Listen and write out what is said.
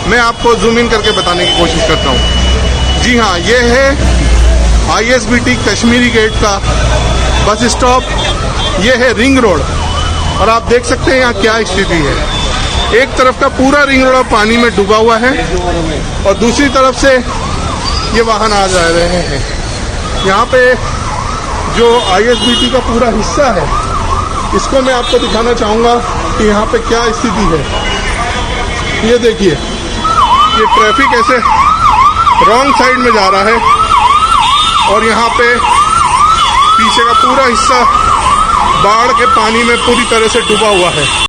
मैं आपको zoom in करके बताने की कोशिश करता हूँ। जी हाँ, ये है ISBT कश्मीरी गेट का बस स्टॉप। ये है रिंग रोड और आप देख सकते हैं यहाँ क्या स्थिति है। एक तरफ का पूरा रिंग रोड पानी में डूबा हुआ है और दूसरी तरफ से ये वाहन आ जा रहे हैं। यहाँ पे जो ISBT का पूरा हिस्सा है, इसको मैं आपको दिखाना चाहूँगा कि यहाँ पे क्या स्थिति है। ये देखिए, ये ट्रैफिक ऐसे रॉन्ग साइड में जा रहा है और यहाँ पे पीछे का पूरा हिस्सा बाढ़ के पानी में पूरी तरह से डूबा हुआ है।